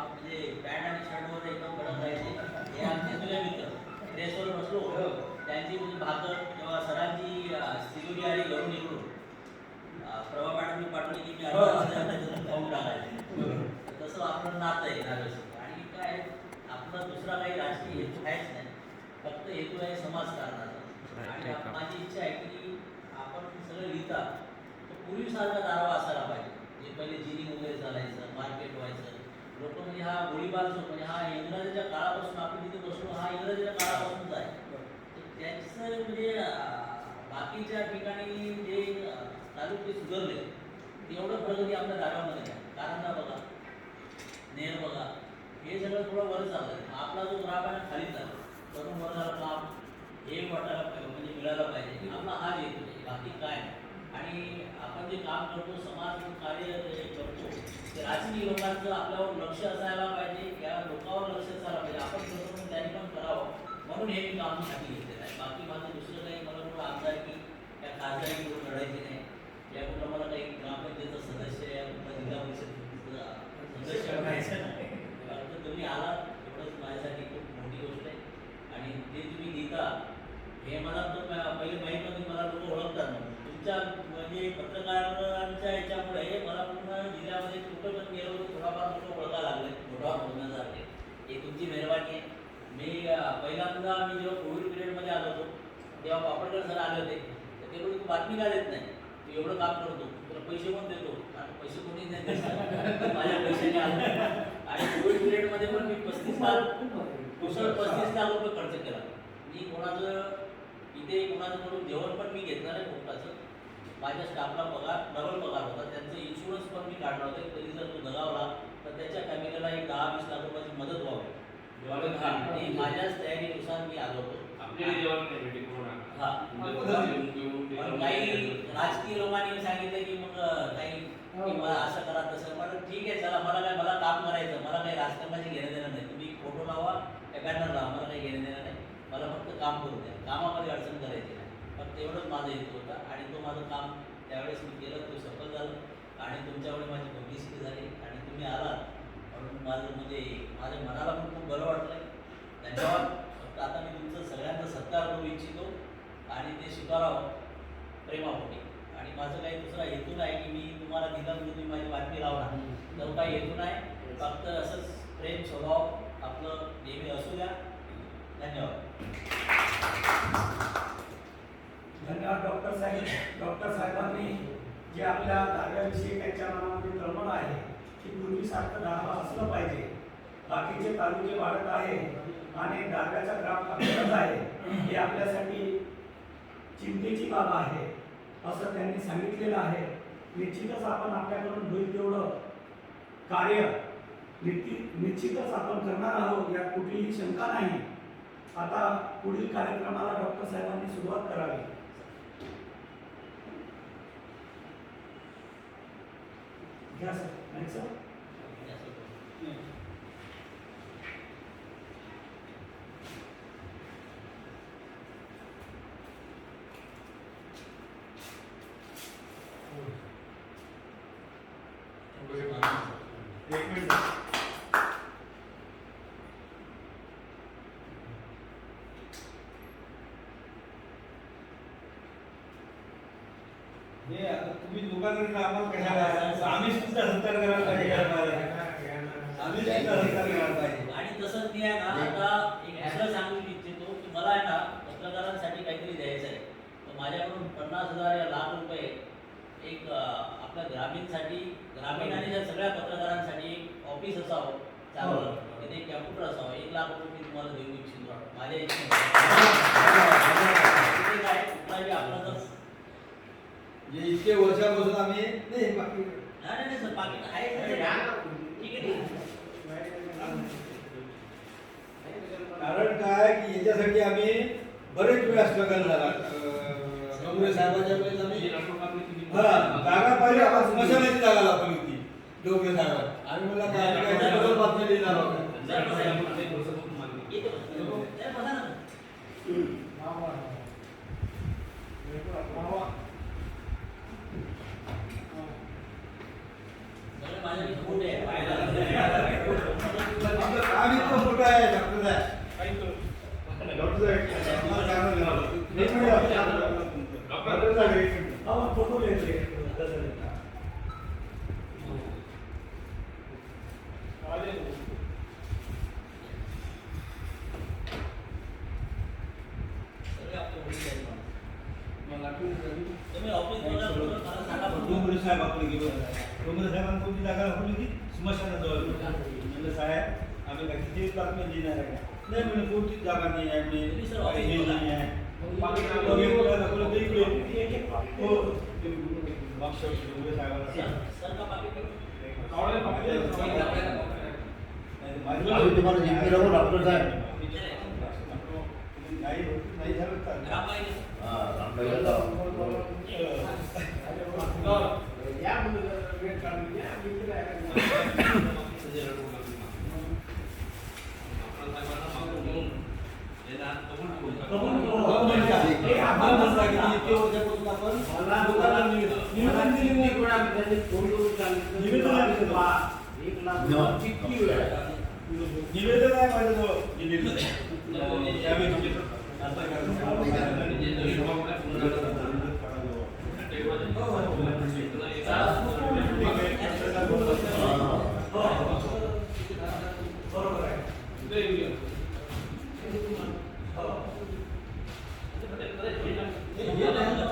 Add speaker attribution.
Speaker 1: म्हणजे पॅन्ट आणि शर्टवर एकदम कडक राहायचे. हे आमचे जुने मित्र ड्रेसवर बसलो त्यांची म्हणजे भाकर किंवा सरांची सिक्युरिटी आली घरून निघून प्रभा मॅडमनी पाठवली की मी खाऊन टाकायचे. तसं आपलं नातं आहे नागरिक. आणि काय आपला दुसरा काही राजकीय हेतू आहेच नाही, फक्त हेतू आहे समाजकारणाचा. आणि माझी इच्छा आहे की आपण सगळं लिहिता तर पूर्वीसारखा दारवा असायला पाहिजे. जे पहिले जिनिंग वगैरे चालायचं, मार्केट व्हायचं, लोक म्हणजे हा गोळीबार म्हणजे हा इंग्रजांच्या काळापासून आपण तिथे बसलो, हा इंग्रजांच्या काळापासूनच आहे. तर त्याचं म्हणजे बाकीच्या ठिकाणी जे तालुके सुधारले तेवढं प्रगती आपल्या दारामध्ये नाही. कारण ना बघा, नेर बघा, हे सगळं थोडं वर चाललं. आपला जो ग्राफ आहे खाली चालला. तरुण वर्गाला काम हे वाटायला पाहिजे, म्हणजे मिळायला पाहिजे. आपला हा हेतू आहे, बाकी काय नाही. आणि आपण जे काम करतो, समाज कार्य जे करतो, ते राजकीय लोकांचं आपल्यावर लक्ष असायला पाहिजे, या लोकांवर लक्ष असायला पाहिजे. आपण करतो म्हणून त्यांनी पण करावं, म्हणून हे मी काम हाती घेतलेलं आहे. बाकी माझं दुसरं काही मला कुठं आमदारकी या खासदारी कुठं लढायची नाही. या कुठं मला काही ग्रामपंचायतचं सदस्य या कुठं जिल्हा परिषद सदस्य बनायचं नाही. फक्त तुम्ही आला एवढंच माझ्यासाठी खूप मोठी गोष्ट आहे. आणि ते तुम्ही लिहिता हे मला तर पहिले माहीत नव्हतं, मला लोक ओळखतात म्हणून. तुमच्या म्हणजे पत्रकारांच्या ह्याच्यामुळे मला पूर्ण जिल्ह्यामध्ये कुठं पण गेलो तर थोडाफार लोक ओळखायला लागले, मोठा बोलण्यासारखे. हे तुमची मेहरबानी आहे. मी पहिल्यांदा मी जेव्हा कोविड पिरियडमध्ये आलो होतो तेव्हा पापडकर सर आले होते. तर ते लोक बातमी का देत नाही, तू एवढं काम करतो, तुला पैसे कोण देतो? आणि पैसे कोणीच नाही देत, माझ्या पैशाने आलो. आणि कोविड पिरियडमध्ये पण मी 35 लाख रुपये खर्च केला. मी कोणाचं इथे कोणाकडून जेवण पण मी घेतलं नाही पोटाचं. माझ्या स्टाफला पगार डबल पगार होता, त्यांचं इन्शुरन्स पण मी काढलं होतं. कधी जर तो दगावला तर त्याच्या फॅमिलीला एक 10-20 लाख रुपयाची मदत व्हावी. आणि माझ्याच तयारीनुसार मी आलो होतो. हां, पण काही राजकीय लोकांनी सांगितलं की मग काही की मला असं करा तसं. पण ठीक आहे, चला, मला काम करायचं, मला काही राजकारणाशी घेणं देणं नाही. तुम्ही फोटो लावा त्या बॅनर लावा, मला काही घेणं देणं नाही. मला फक्त काम करू द्या, कामामध्ये अडचण करायची नाही. फक्त एवढंच माझं हेतू होता. आणि तो माझं काम त्यावेळेस मी केलं, तो सफल झालं. आणि तुमच्यामुळे माझी पब्लिसिटी झाली आणि तुम्ही आलात म्हणून माझं म्हणजे माझ्या मनाला पण खूप बरं वाटलं. धन्यवाद. फक्त आता मी तुमचं सगळ्यांचा सत्कार करू इच्छितो आणि ते स्वीकारावं प्रेमापोटी. आणि माझं काही दुसरा हेतू नाही की मी तुम्हाला दिलं म्हणजे तुम्ही माझी बातमी लावणार, तर काही हेतू नाही. फक्त असंच प्रेम स्वभाव आपलं नेहमी असू द्या. धन्यवाद.
Speaker 2: धन्यवाद डॉक्टर साहेब. डॉक्टर साहेबांनी जे आपल्या दाव्याविषयी त्यांच्या मनामध्ये तळमळ आहे की पूर्वीसारखं दावा असलं पाहिजे. बाकीचे तालुके वाढत आहे आणि दाव्याचा ग्राफ घटत आहे, हे आपल्यासाठी चिंतेची बाब आहे असं त्यांनी सांगितलेलं आहे. निश्चितच आपण आपल्याकडून होईल तेवढं कार्य निश्चितच आपण करणार आहोत, यात कुठलीही शंका नाही. आता पुढील कार्यक्रमाला डॉक्टर साहेबांनी सुरुवात करावी. घ्या सर. नाही सर,
Speaker 3: एक मिनिट. हे आता तुम्ही दुकानदार आम्हाला कशाला, आम्ही सुद्धा सत्कार करायला पाहिजे. आम्ही सुद्धा सत्कार करायला पाहिजे.
Speaker 1: आणि तसंच मी आहे ना, आता एक दुसरं सांगू इच्छितो की मला आहे ना पत्रकारांसाठी काहीतरी द्यायचं आहे. तर माझ्याकडून 50,000 या लाख रुपये एक आपल्या ग्रामीणसाठी, ग्रामीण आणि त्या सगळ्या पत्रकारांसाठी एक ऑफिस असावं चांगलं, तिथे कॅम्प्युटर असावं. 1 लाख रुपये मी तुम्हाला देऊ इच्छितो. माझ्या इच्छेने काय कुठलाही आपला जर
Speaker 3: जे इतके वर्षापासून आम्ही नाही बाकी
Speaker 1: नाही सर, पाकिट आहे. ठीक आहे.
Speaker 3: कारण काय की याच्यासाठी आम्ही बरेच वेळा स्ट्रगल झाला. डोंगरे साहेबांच्या वेळेस आम्ही जागा पाहिजे, आपण स्मशानाची जागा लागली होती डोंगरे साहेबांना. आम्ही मला काय बातमी देणार होता.
Speaker 1: माझ्या
Speaker 3: स्मशानाजवळ म्हणलं साहेब आम्ही काय किती बातम्या देणार आहे का नाही म्हणे कोणतीच जागा नाही आहे म्हणे हे नाही आहे दाखवलं तर इकडे हो मागच्या वर्षी डोंगरे साहेबांना
Speaker 1: सर का पाकिट
Speaker 4: आम्ही तुम्हाला जिंकली राहू डॉक्टर साहेब
Speaker 3: नाही झालं तर
Speaker 1: ग्रामपंचायत
Speaker 3: निवेदन आहे माझ्याजवळ
Speaker 2: बरोबर आहे.
Speaker 1: आणि आपण आहे ना